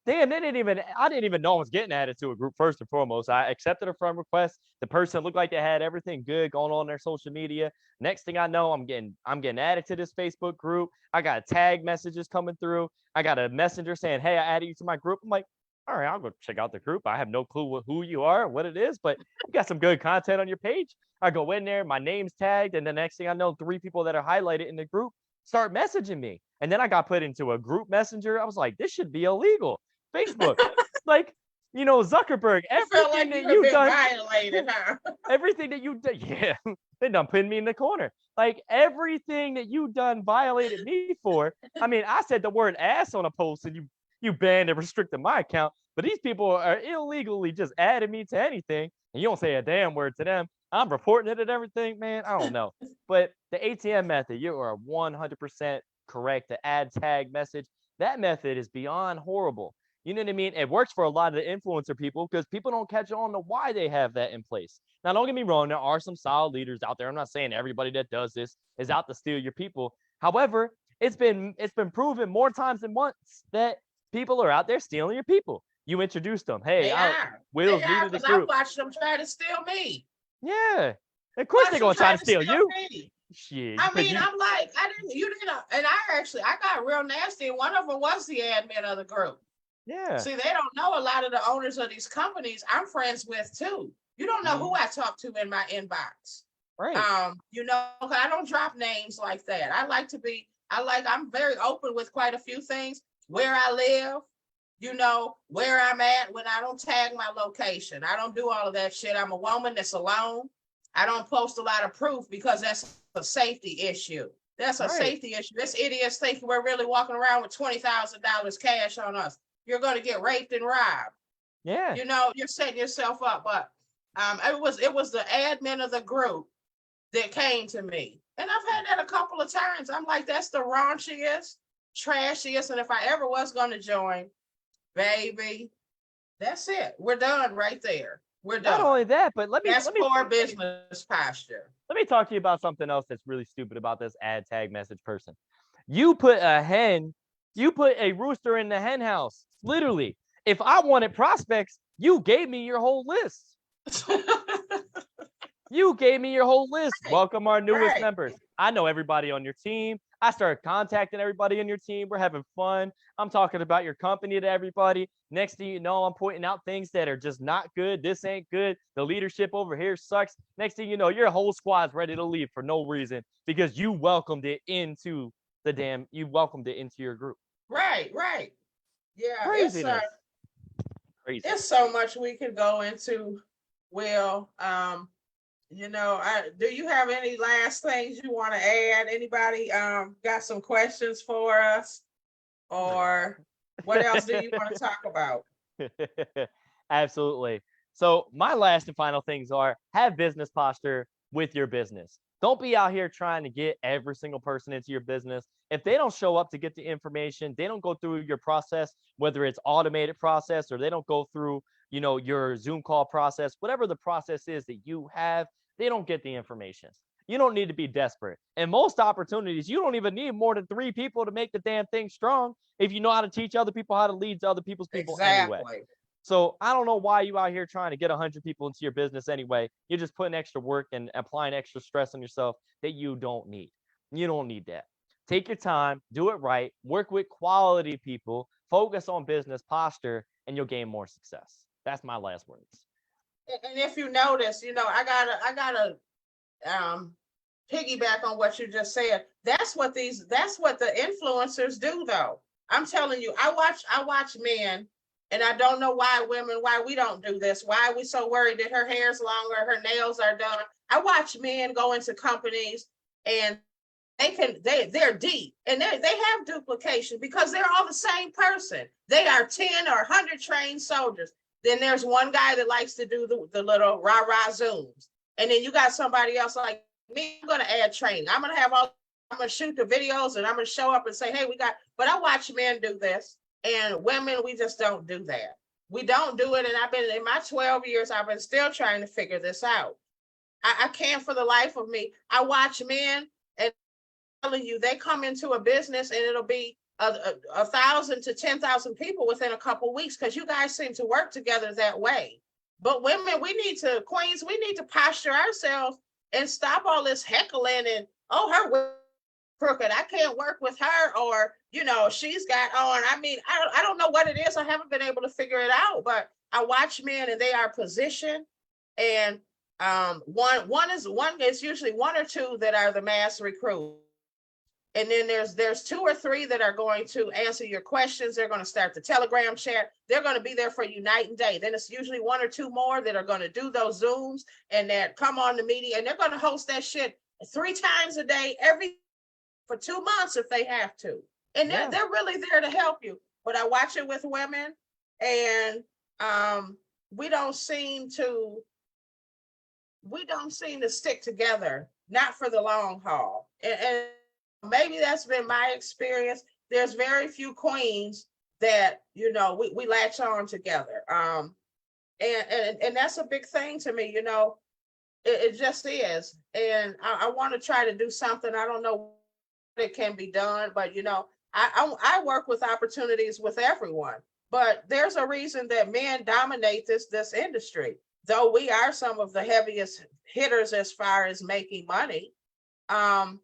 Speaker 1: Damn, I didn't even know I was getting added to a group. First and foremost, I accepted a friend request. The person looked like they had everything good going on their social media. Next thing I know, I'm getting added to this Facebook group. I got tag messages coming through. I got a messenger saying, "Hey, I added you to my group." I'm like, all right, I'll go check out the group. I have no clue who you are, what it is, but you got some good content on your page. I go in there, my name's tagged, and the next thing I know, 3 people that are highlighted in the group start messaging me. And then I got put into a group messenger. I was like, this should be illegal. Facebook, like, Zuckerberg, everything that you've done,
Speaker 2: violated, huh?
Speaker 1: Everything that you did, yeah, they done put me in the corner. Like, everything that you done violated me for. I mean, I said the word ass on a post and you banned and restricted my account, but these people are illegally just adding me to anything, and you don't say a damn word to them. I'm reporting it and everything, man. I don't know. But the ATM method, you are 100% correct. The ad tag message, that method is beyond horrible. You know what I mean? It works for a lot of the influencer people because people don't catch on to why they have that in place. Now, don't get me wrong. There are some solid leaders out there. I'm not saying everybody that does this is out to steal your people. However, it's been proven more times than once that people are out there stealing your people. You introduced them. Hey, Will's new to the group.
Speaker 2: I watched them try to steal me.
Speaker 1: Yeah. Of course they're going to try to steal you.
Speaker 2: Shit. I mean, I'm like, you didn't, and I got real nasty. And one of them was the admin of the group.
Speaker 1: Yeah.
Speaker 2: See, they don't know a lot of the owners of these companies I'm friends with too. You don't know who I talk to in my inbox.
Speaker 1: Right.
Speaker 2: I don't drop names like that. I'm very open with quite a few things. Where I live, where I'm at, when I don't tag my location. I don't do all of that shit. I'm a woman that's alone. I don't post a lot of proof because that's a safety issue. That's a safety issue. This idiots think we're really walking around with $20,000 cash on us. You're going to get raped and robbed.
Speaker 1: Yeah.
Speaker 2: You're setting yourself up. But it was the admin of the group that came to me. And I've had that a couple of times. I'm like, that's the raunchiest, trashiest. And if I ever was going to join, baby, that's it. We're done right there. We're done.
Speaker 1: Not only that, but
Speaker 2: that's poor business posture.
Speaker 1: Let me talk to you about something else that's really stupid about this ad tag message person. You put a rooster in the hen house, literally. If I wanted prospects, you gave me your whole list. You gave me your whole list.
Speaker 2: Right.
Speaker 1: Welcome our newest
Speaker 2: Right.
Speaker 1: members. I know everybody on your team. I started contacting everybody on your team. We're having fun. I'm talking about your company to everybody. Next thing you know, I'm pointing out things that are just not good. This ain't good. The leadership over here sucks. Next thing you know, your whole squad's ready to leave for no reason because you welcomed it into your group.
Speaker 2: Right. Right. Yeah.
Speaker 1: Craziness. Crazy.
Speaker 2: It's so much we could go into. Will, do you have any last things you want to add? Anybody got some questions for us? Or what else do you want to talk about?
Speaker 1: Absolutely. So my last and final things are have business posture with your business. Don't be out here trying to get every single person into your business. If they don't show up to get the information, they don't go through your process, whether it's automated process or they don't go through, your Zoom call process, whatever the process is that you have, they don't get the information. You don't need to be desperate. And most opportunities, you don't even need more than 3 people to make the damn thing strong if you know how to teach other people how to lead to other people's people anyway. So I don't know why you out here trying to get 100 people into your business anyway. You're just putting extra work and applying extra stress on yourself that you don't need. You don't need that. Take your time, do it right, work with quality people, focus on business posture, and you'll gain more success. That's my last words.
Speaker 2: And if you notice, I gotta piggyback on what you just said. That's what the influencers do, though. I'm telling you, I watch men. And I don't know why we don't do this. Why are we so worried that her hair's longer, her nails are done? I watch men go into companies and they're deep and they have duplication because they're all the same person. They are 10 or 100 trained soldiers. Then there's one guy that likes to do the little rah-rah zooms. And then you got somebody else like me, I'm going to add training. I'm going to shoot the videos and I'm going to show up and say, hey, but I watch men do this. And women, we just don't do that. We don't do it. And I've been in my 12 years, I've been still trying to figure this out. I can't for the life of me. I watch men and I'm telling you, they come into a business and it'll be 1,000 to 10,000 people within a couple of weeks because you guys seem to work together that way. But women, queens, we need to posture ourselves and stop all this heckling and, oh, her crooked, I can't work with her, or she's got on. I mean, I don't know what it is. I haven't been able to figure it out, but I watch men and they are positioned, and one is usually 1 or 2 that are the mass recruit, and then there's 2 or 3 that are going to answer your questions. They're going to start the Telegram chat. They're going to be there for you night and day. Then it's usually 1 or 2 more that are going to do those Zooms and that come on the media, and they're going to host that shit 3 times a day, for 2 months if they have to. And they're really there to help you. But I watch it with women, and we don't seem to stick together, not for the long haul. And maybe that's been my experience. There's very few queens that, we latch on together. And that's a big thing to me, it just is. And I want to try to do something. I don't know it can be done, but I work with opportunities with everyone, but there's a reason that men dominate this industry, though we are some of the heaviest hitters as far as making money. There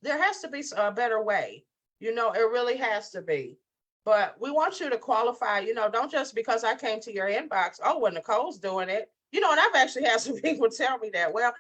Speaker 2: has to be a better way, it really has to be. But we want you to qualify, don't just because I came to your inbox, oh, well, Nicole's doing it, and I've actually had some people tell me that, well,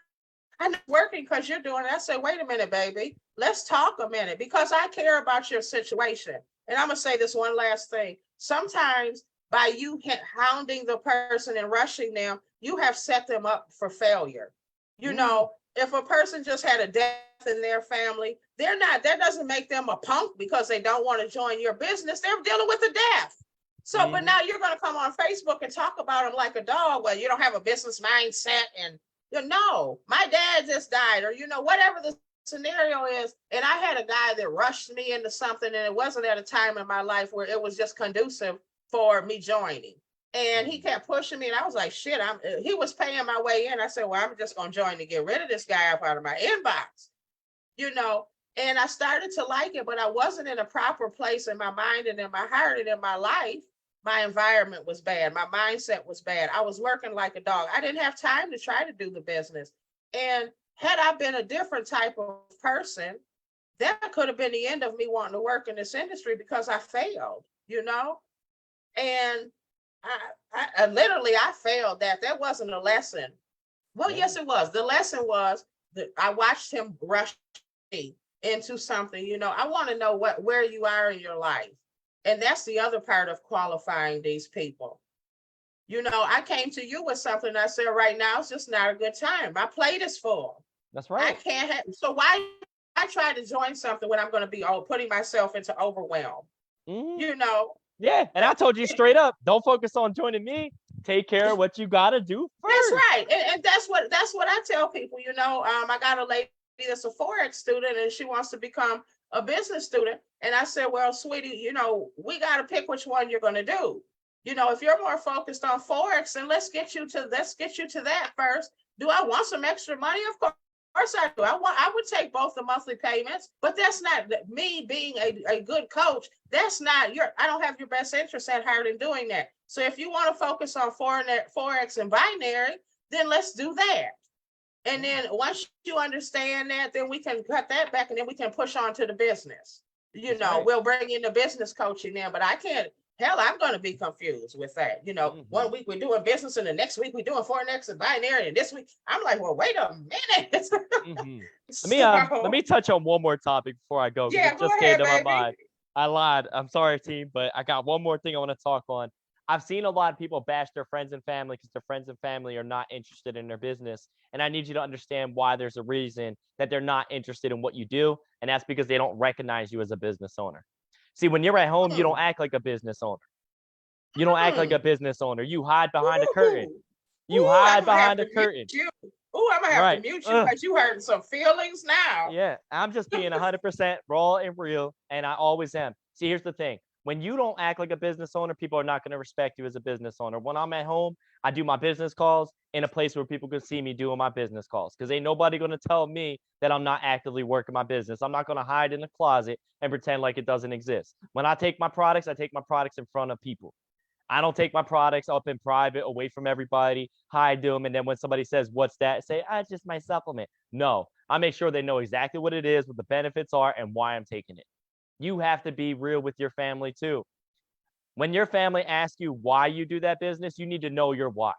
Speaker 2: I'm not working because you're doing it. I said, wait a minute, baby. Let's talk a minute because I care about your situation. And I'm going to say this one last thing. Sometimes by you hounding the person and rushing them, you have set them up for failure. If a person just had a death in their family, that doesn't make them a punk because they don't want to join your business. They're dealing with a death. So, but now you're going to come on Facebook and talk about them like a dog. Well, you don't have a business mindset and no, my dad just died, or whatever the scenario is. And I had a guy that rushed me into something, and it wasn't at a time in my life where it was just conducive for me joining. And he kept pushing me, and I was like, shit, he was paying my way in. I said, well, I'm just gonna join to get rid of this guy up out of my inbox, And I started to like it, but I wasn't in a proper place in my mind and in my heart and in my life. My environment was bad. My mindset was bad. I was working like a dog. I didn't have time to try to do the business. And had I been a different type of person, that could have been the end of me wanting to work in this industry because I failed, you know? And I literally, I failed that. That wasn't a lesson. Well,
Speaker 1: Yeah.
Speaker 2: yes, it was. The lesson was that I watched him rush me into something. You know, I want to know where you are in your life. And that's the other part of qualifying these people. You know, I came to you with something. I said, right now, it's just not a good time. My plate is full.
Speaker 1: That's
Speaker 2: I
Speaker 1: right.
Speaker 2: can't have, so why I try to join something when I'm going to be putting myself into overwhelm?
Speaker 1: Mhm.
Speaker 2: You know,
Speaker 1: Yeah. And I told you straight up, don't focus on joining me. Take care of what you got to do
Speaker 2: that's
Speaker 1: first.
Speaker 2: right. And that's what I tell people, you know. I got a lady that's a Forex student and she wants to become a business student. And I said, well, sweetie, you know, we got to pick which one you're going to do. You know, if you're more focused on Forex, then let's get you to that first. Do I want some extra money? Of course I do. I would take both the monthly payments, but that's not me being a good coach. That's not I don't have your best interest at heart in doing that. So if you want to focus on Forex and binary, then let's do that. And then once you understand that, then we can cut that back and then we can push on to the business. You
Speaker 1: That's
Speaker 2: know,
Speaker 1: right.
Speaker 2: we'll bring in the business coaching in, but I can't, hell, I'm going to be confused with that. You know, one week we're doing business and the next week we're doing Forex and binary. And this week, I'm like, well, wait a minute.
Speaker 1: Hmm. Let
Speaker 2: So,
Speaker 1: me touch on one more topic before I go because
Speaker 2: yeah,
Speaker 1: it
Speaker 2: go
Speaker 1: just came
Speaker 2: ahead,
Speaker 1: to my
Speaker 2: baby.
Speaker 1: mind. I lied. I'm sorry, team, but I got one more thing I want to talk on. I've seen a lot of people bash their friends and family because their friends and family are not interested in their business. And I need you to understand why there's a reason that they're not interested in what you do. And that's because they don't recognize you as a business owner. See, when you're at home, you don't
Speaker 2: Hmm.
Speaker 1: act like a business owner. You don't act like a
Speaker 2: Hmm.
Speaker 1: business owner. You hide behind a curtain.
Speaker 2: Ooh.
Speaker 1: You
Speaker 2: Ooh, I'm
Speaker 1: hide
Speaker 2: gonna have
Speaker 1: behind a
Speaker 2: to mute
Speaker 1: curtain.
Speaker 2: you. Ooh, I'm gonna have to
Speaker 1: Right.
Speaker 2: mute you because you hurting some feelings now.
Speaker 1: Yeah, I'm just being 100% raw and real, and I always am. See, here's the thing. When you don't act like a business owner, people are not going to respect you as a business owner. When I'm at home, I do my business calls in a place where people can see me doing my business calls because ain't nobody going to tell me that I'm not actively working my business. I'm not going to hide in the closet and pretend like it doesn't exist. When I take my products, I take my products in front of people. I don't take my products up in private, away from everybody, hide them. And then when somebody says, what's that? Say, it's just my supplement. No, I make sure they know exactly what it is, what the benefits are, and why I'm taking it. You have to be real with your family too. When your family asks you why you do that business, you need to know your why.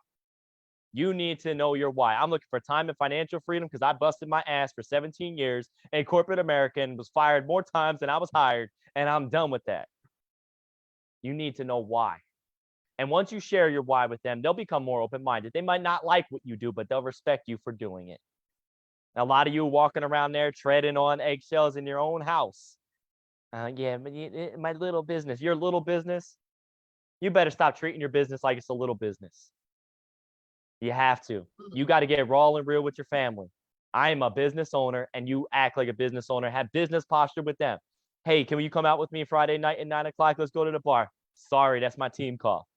Speaker 1: You need to know your why. I'm looking for time and financial freedom because I busted my ass for 17 years in corporate America and was fired more times than I was hired, and I'm done with that. You need to know why. And once you share your why with them, they'll become more open minded. They might not like what you do, but they'll respect you for doing it. And a lot of you walking around there treading on eggshells in your own house. Yeah, but my little business, your little business, you better stop treating your business like it's a little business. You have to. You got to get raw and real with your family. I am a business owner and you act like a business owner. Have business posture with them. Hey, can you come out with me Friday night at 9 o'clock? Let's go to the bar. Sorry, that's my team call.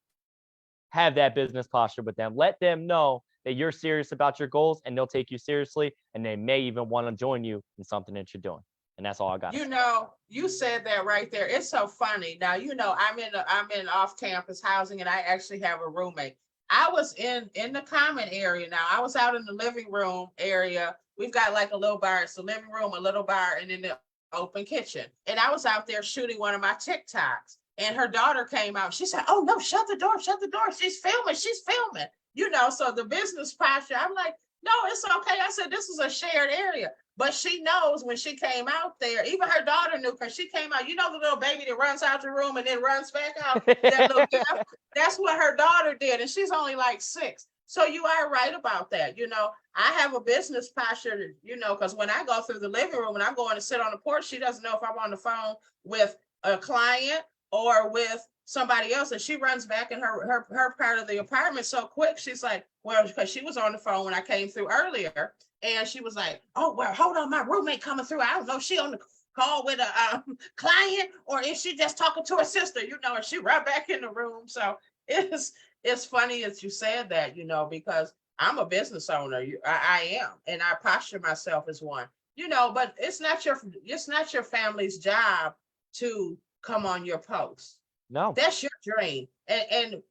Speaker 1: Have that business posture with them. Let them know that you're serious about your goals and they'll take you seriously and they may even want to join you in something that you're doing. And that's all I got to
Speaker 2: You
Speaker 1: say.
Speaker 2: know, you said that right there. It's so funny. Now, you know, I'm in off-campus housing and I actually have a roommate. I was in the common area now. I was out in the living room area. We've got like a little bar. It's a living room, a little bar, and then the open kitchen. And I was out there shooting one of my TikToks. And her daughter came out. She said, "Oh no, shut the door, shut the door. She's filming, she's filming." You know, so the business posture, I'm like, no, it's okay. I said, this is a shared area. But she knows when she came out there, even her daughter knew because she came out. You know, the little baby that runs out the room and then runs back out, that little girl. That's what her daughter did. And she's only like 6. So you are right about that. You know, I have a business posture, you know, because when I go through the living room and I'm going to sit on the porch, she doesn't know if I'm on the phone with a client or with somebody else. And she runs back in her part of the apartment so quick. She's like, well, because she was on the phone when I came through earlier. And she was like, oh, well, hold on, my roommate coming through. I don't know if she on the call with a client or if she just talking to her sister, you know, and she right back in the room. So it's funny as you said that, you know, because I'm a business owner. I am, and I posture myself as one. but it's not your family's job to come on your post.
Speaker 1: No.
Speaker 2: That's your dream. And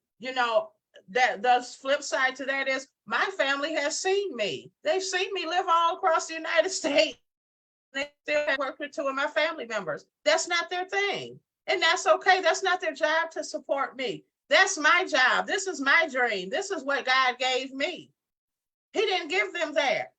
Speaker 2: that the flip side to that is my family has seen me. They've seen me live all across the United States. They still have worked with two of my family members. That's not their thing. And that's okay. That's not their job to support me. That's my job. This is my dream. This is what God gave me. He didn't give them that.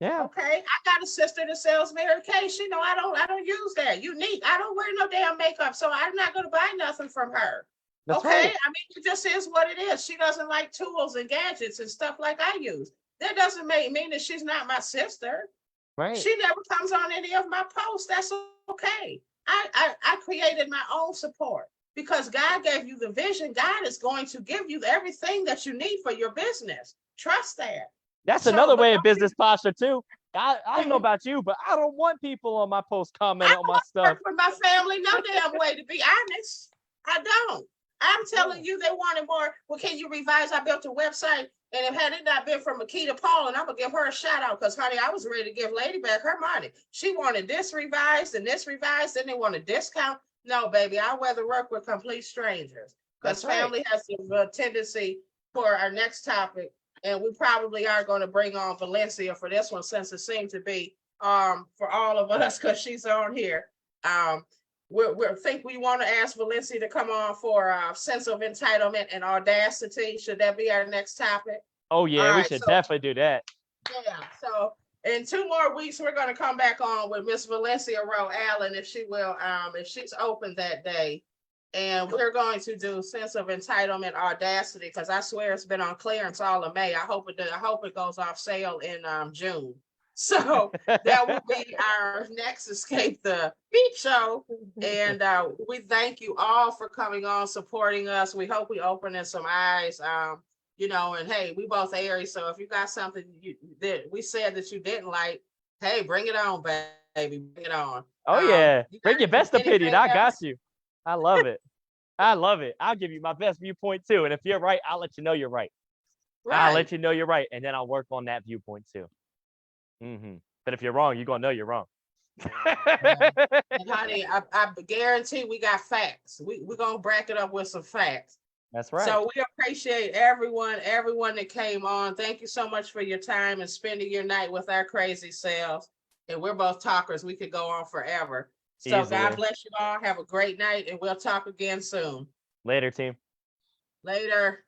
Speaker 1: Yeah.
Speaker 2: Okay. I got a sister that sells Mary Kay. She know I don't use that. Unique. I don't wear no damn makeup, so I'm not going to buy nothing from her.
Speaker 1: That's
Speaker 2: okay.
Speaker 1: right.
Speaker 2: I mean, it just is what it is. She doesn't like tools and gadgets and stuff like I use. That doesn't mean that she's not my sister.
Speaker 1: Right.
Speaker 2: She never comes on any of my posts. That's okay. I created my own support because God gave you the vision. God is going to give you everything that you need for your business. Trust that.
Speaker 1: That's another way of business posture too. I don't know about you, but I don't want people on my post commenting on my stuff.
Speaker 2: For my family, no damn way, to be honest. I don't. I'm telling you, they wanted more. Well, can you revise? I built a website, and had it not been for Makita Paul, and I'm gonna give her a shout out because, honey, I was ready to give Lady back her money. She wanted this revised and this revised, then they want a discount. No, baby, I'd rather work with complete strangers because family has a tendency for our next topic, and we probably are going to bring on Valencia for this one since it seems to be for all of us because she's on here. We think we want to ask Valencia to come on for sense of entitlement and audacity. Should that be our next topic?
Speaker 1: Oh yeah, we should definitely do that.
Speaker 2: Yeah. So in 2 more weeks, we're going to come back on with Miss Valencia Rowe Allen, if she will, if she's open that day. And we're going to do sense of entitlement, audacity, because I swear it's been on clearance all of May. I hope it goes off sale in June. So that will be our next Escape the Beat show. And we thank you all for coming on, supporting us. We hope we open in some eyes. And hey, we both Aries. So if you got something that we said that you didn't like, hey, bring it on, baby. Bring it on.
Speaker 1: Oh yeah. Bring your best opinion. I got you. I love it. I love it. I'll give you my best viewpoint too. And if you're right, I'll let you know you're right. I'll let you know you're right. And then I'll work on that viewpoint too. But if you're wrong, you're going to know you're wrong.
Speaker 2: And honey, I guarantee we got facts. We're going to bracket up with some facts.
Speaker 1: That's right.
Speaker 2: So we appreciate everyone that came on. Thank you so much for your time and spending your night with our crazy selves. And we're both talkers. We could go on forever. So easily. God bless you all. Have a great night, and we'll talk again soon.
Speaker 1: Later, team.
Speaker 2: Later.